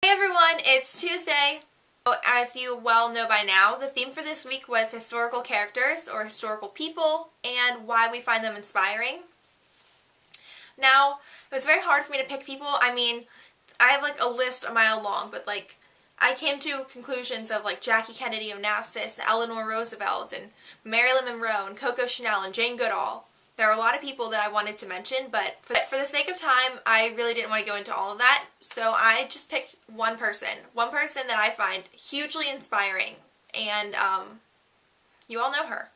Hey everyone, it's Tuesday. As you well know by now, the theme for this week was historical characters or historical people and why we find them inspiring. Now, it was very hard for me to pick people. I mean, I have like a list a mile long, but like I came to conclusions of like Jackie Kennedy of Onassis, Eleanor Roosevelt, and Marilyn Monroe, and Coco Chanel, and Jane Goodall. There are a lot of people that I wanted to mention, but for the sake of time, I really didn't want to go into all of that, so I just picked one person that I find hugely inspiring, and you all know her.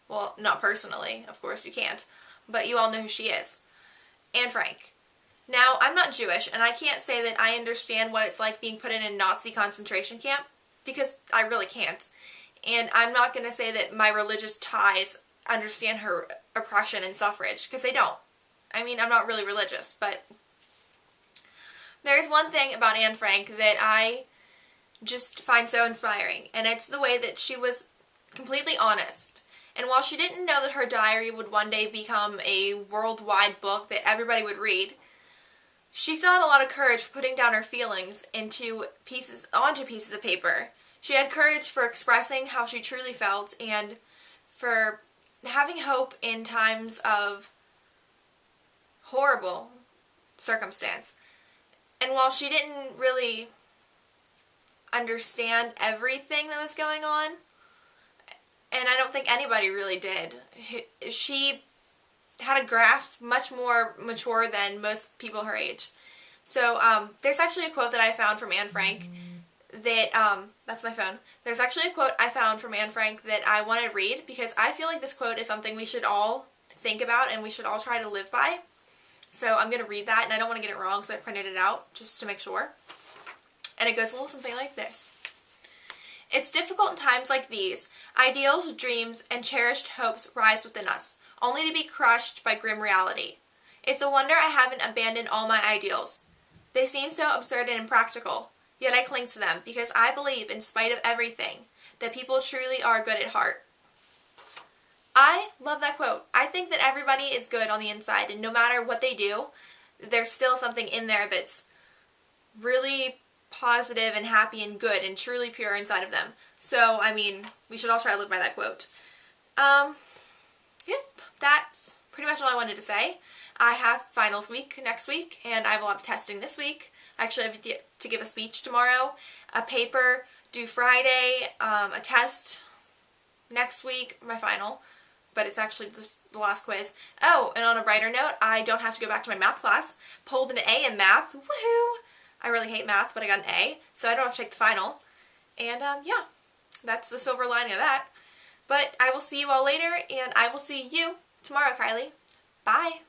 Well, not personally, of course you can't, but you all know who she is. Anne Frank. Now, I'm not Jewish, and I can't say that I understand what it's like being put in a Nazi concentration camp, because I really can't. And I'm not going to say that my religious ties understand her oppression and suffrage, because they don't. I mean, I'm not really religious, but there's one thing about Anne Frank that I just find so inspiring, and it's the way that she was completely honest. And while she didn't know that her diary would one day become a worldwide book that everybody would read, she still had a lot of courage for putting down her feelings onto pieces of paper. She had courage for expressing how she truly felt and for having hope in times of horrible circumstance. And while she didn't really understand everything that was going on, and I don't think anybody really did, she had a grasp much more mature than most people her age. So there's actually a quote that I found from Anne Frank that, that's my phone. There's actually a quote I found from Anne Frank that I want to read because I feel like this quote is something we should all think about and we should all try to live by. So I'm going to read that, and I don't want to get it wrong, so I printed it out just to make sure. And it goes a little something like this. It's difficult in times like these. Ideals, dreams, and cherished hopes rise within us, only to be crushed by grim reality. It's a wonder I haven't abandoned all my ideals. They seem so absurd and impractical. Yet I cling to them because I believe, in spite of everything, that people truly are good at heart. I love that quote. I think that everybody is good on the inside, and no matter what they do, there's still something in there that's really positive and happy and good and truly pure inside of them. So, I mean, we should all try to live by that quote. Yep, that's pretty much all I wanted to say. I have finals week next week, and I have a lot of testing this week. I actually have to give a speech tomorrow, a paper due Friday, a test next week, my final, but it's actually the last quiz. Oh, and on a brighter note, I don't have to go back to my math class. Pulled an A in math, woohoo! I really hate math, but I got an A, so I don't have to take the final. And yeah, that's the silver lining of that. But I will see you all later, and I will see you tomorrow, Kylie. Bye!